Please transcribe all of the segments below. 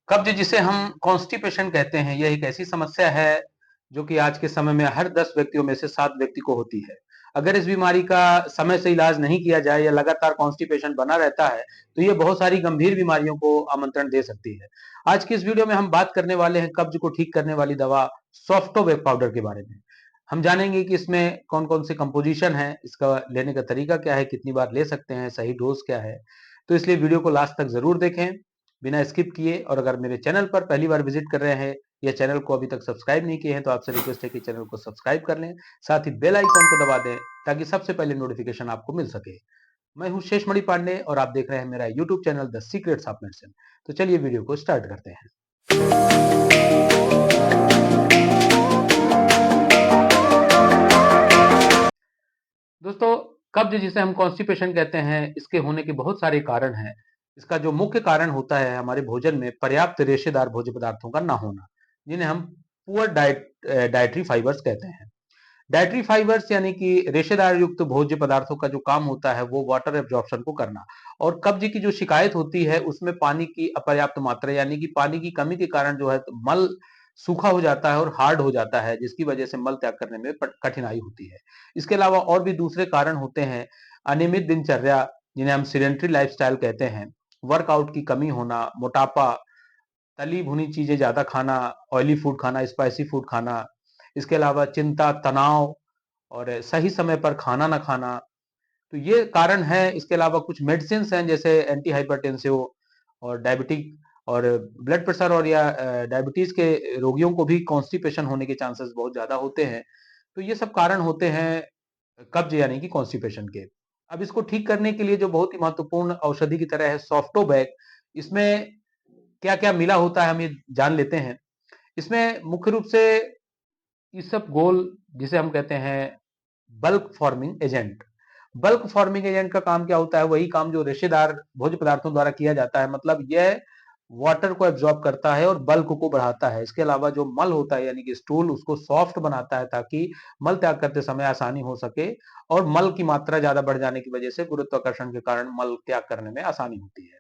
कब्ज जिसे हम कॉन्स्टिपेशन कहते हैं, यह एक ऐसी समस्या है जो कि आज के समय में हर 10 व्यक्तियों में से 7 व्यक्ति को होती है। अगर इस बीमारी का समय से इलाज नहीं किया जाए या लगातार कॉन्स्टिपेशन बना रहता है, तो ये बहुत सारी गंभीर बीमारियों को आमंत्रण दे सकती है। आज की इस वीडियो में हम बात करने वाले हैं कब्ज को ठीक करने वाली दवा सॉफ्टोबैक पाउडर के बारे में। हम जानेंगे कि इसमें कौन-कौन से कंपोजिशन हैं, इसका लेने का तरीका क्या है, कितनी बार ले सकते हैं, सही डोज क्या है। तो इसलिए वीडियो को लास्ट तक ज़रूर देखें, बिना स्किप किए। और अगर मेरे चैनल पर पहली बार विजिट कर रहे हैं या चैनल को अभी तक सब्सक्राइब नहीं किए हैं, तो आपसे रिक्वेस्ट है कि चैनल को सब्सक्राइब कर लें, साथ ही बेल आइकॉन को दबा दें ताकि सबसे पहले नोटिफिकेशन आपको मिल सके। मैं हूं शेषमणि पांडे और आप देख रहे हैं मेरा YouTube channel the secrets of medicine. तो चलिए वीडियो को स्टार्ट करते हैं। दोस्तों, कब्ज जिसे हम कॉन्स्टिपेशन कहते हैं, इसके होने के बहुत सारे कारण हैं। इसका जो मुख्य कारण होता है हमारे भोजन में पर्याप्त रेशेदार भोज्य पदार्थों का ना होना, जिन्हें हम पुअर डाइटरी फाइबर्स कहते हैं। डाइटरी फाइबर्स यानी कि रेशेदार युक्त भोज्य पदार्थों का जो काम होता है वो वाटर एब्जॉर्प्शन को करना। और कब्ज की जो शिकायत होती है उसमें पानी की अपर्याप्त मात्रा यानी कि पानी की कमी के कारण जो है तो मल सूखा हो जाता है और हार्ड हो जाता है, जिसकी वजह से मल त्याग करने में कठिनाई होती है। इसके अलावा और भी दूसरे कारण होते हैं। अनियमित दिनचर्या, जिन्हें हम सीडेंटरी लाइफस्टाइल कहते हैं, वर्कआउट की कमी होना, मोटापा, तली भुनी चीजें ज्यादा खाना, ऑयली फूड खाना, स्पाइसी फूड खाना, इसके अलावा चिंता, तनाव और सही समय पर खाना ना खाना, तो ये कारण है। इसके अलावा कुछ मेडिसिन हैं जैसे एंटी हाइपरटेंसिव और डायबिटिक और ब्लड प्रेशर और या डायबिटीज के रोगियों को भी कॉन्स्टिपेशन होने के चांसेस बहुत ज्यादा होते हैं। तो ये सब कारण होते हैं कब्ज यानी कि कॉन्स्टिपेशन के। अब इसको ठीक करने के लिए जो बहुत ही महत्वपूर्ण औषधि की तरह है सॉफ्टोबैक, इसमें क्या क्या मिला होता है हम ये जान लेते हैं। इसमें मुख्य रूप से इसबगोल, जिसे हम कहते हैं bulk forming agent. Bulk forming agent का काम क्या होता है? वही काम जो रेशेदार भोज्य पदार्थों द्वारा किया जाता है, मतलब यह वाटर को एब्जॉर्ब करता है और बल्क को बढ़ाता है। इसके अलावा जो मल होता है यानी कि स्टूल, उसको सॉफ्ट बनाता है ताकि मल त्याग करते समय आसानी हो सके। और मल की मात्रा ज्यादा बढ़ जाने की वजह से गुरुत्वाकर्षण के कारण मल त्याग करने में आसानी होती है।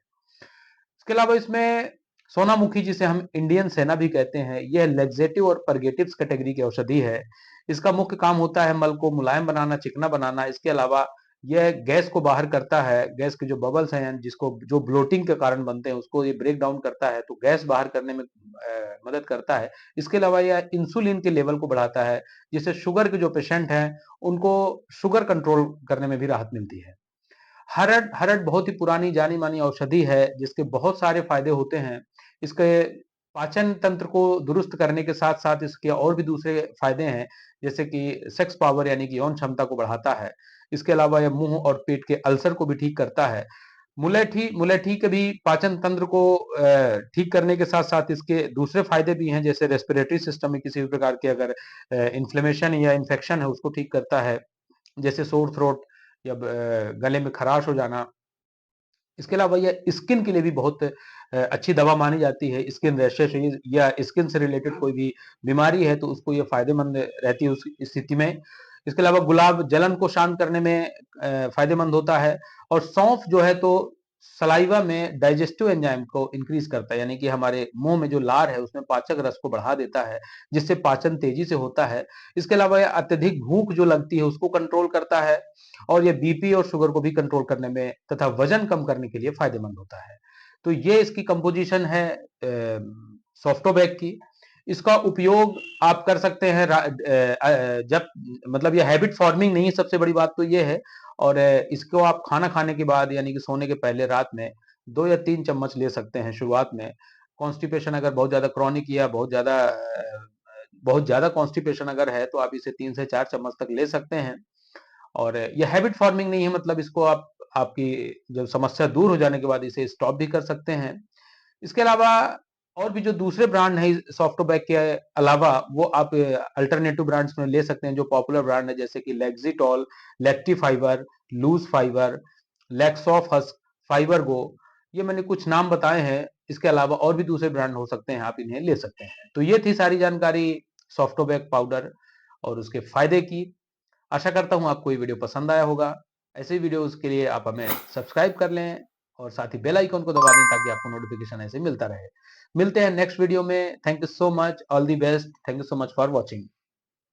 इसके अलावा इसमें सोनामुखी, जिसे हम इंडियन सेना भी कहते हैं, यह लेग्जेटिव और परगेटिव्स कैटेगरी की औषधि है। इसका मुख्य काम होता है मल को मुलायम बनाना, चिकना बनाना। इसके अलावा यह गैस को बाहर करता है, गैस के जो बबल्स हैं जिसको जो ब्लोटिंग के कारण बनते हैं उसको ये ब्रेक डाउन करता है, तो गैस बाहर करने में मदद करता है। इसके अलावा यह इंसुलिन के लेवल को बढ़ाता है, जिससे शुगर के जो पेशेंट हैं उनको शुगर कंट्रोल करने में भी राहत मिलती है। हरड़ हरड़ बहुत ही पुरानी जानी मानी औषधि है जिसके बहुत सारे फायदे होते हैं। इसके पाचन तंत्र को दुरुस्त करने के साथ साथ इसके और भी दूसरे फायदे हैं, जैसे कि सेक्स पावर यानी कि यौन क्षमता को बढ़ाता है। इसके अलावा यह मुंह और पेट के अल्सर को भी ठीक करता है। मुलेठी मुलेठी के भी पाचन तंत्र को ठीक करने के साथ साथ इसके दूसरे फायदे भी हैं, जैसे रेस्पिरेटरी सिस्टम में किसी भी प्रकार के अगर इन्फ्लेमेशन या इन्फेक्शन है उसको ठीक करता है, जैसे सोर थ्रोट या गले में खराश हो जाना। इसके अलावा यह स्किन के लिए भी बहुत अच्छी दवा मानी जाती है। स्किन रैशेस या स्किन से रिलेटेड कोई भी बीमारी है तो उसको ये फायदेमंद रहती है उस स्थिति में। इसके अलावा गुलाब जलन को शांत करने में फायदेमंद होता है। और सौंफ जो है तो सलाइवा में डाइजेस्टिव एंजाइम को इंक्रीज करता है, यानी कि हमारे मुंह में जो लार है उसमें पाचक रस को बढ़ा देता है, जिससे पाचन तेजी से होता है। इसके अलावा यह अत्यधिक भूख जो लगती है उसको कंट्रोल करता है। और ये बीपी और शुगर को भी कंट्रोल करने में तथा वजन कम करने के लिए फायदेमंद होता है। तो ये इसकी कंपोजिशन है सॉफ्टोबैक की। इसका उपयोग आप कर सकते हैं जब मतलब ये हैबिट फॉर्मिंग नहीं है, सबसे बड़ी बात तो ये है। और इसको आप खाना खाने के बाद यानी कि सोने के पहले रात में 2 या 3 चम्मच ले सकते हैं शुरुआत में। कॉन्स्टिपेशन अगर बहुत ज्यादा क्रॉनिक या बहुत ज्यादा कॉन्स्टिपेशन अगर है तो आप इसे 3 से 4 चम्मच तक ले सकते हैं। और ये हैबिट फॉर्मिंग नहीं है, मतलब इसको आप आपकी जब समस्या दूर हो जाने के बाद इसे स्टॉप भी कर सकते हैं। इसके अलावा और भी जो दूसरे ब्रांड है सॉफ्टोबैक के अलावा, वो आप अल्टरनेटिव ब्रांड्स में ले सकते हैं जो पॉपुलर ब्रांड है, जैसे कि लेक्सिटॉल, लेक्टी फाइबर, लूज फाइबर, लेक्सॉफ हस्क, फाइबर गो। ये मैंने कुछ नाम बताए हैं। इसके अलावा और भी दूसरे ब्रांड हो सकते हैं, आप इन्हें ले सकते हैं। तो ये थी सारी जानकारी सॉफ्टोबैक पाउडर और उसके फायदे की। आशा करता हूं आपको ये वीडियो पसंद आया होगा। ऐसे वीडियोस के लिए आप हमें सब्सक्राइब कर लें और साथ ही बेल आइकन को दबा दें ताकि आपको नोटिफिकेशन ऐसे मिलता रहे। मिलते हैं नेक्स्ट वीडियो में। Thank you so much, all the best, thank you so much for watching.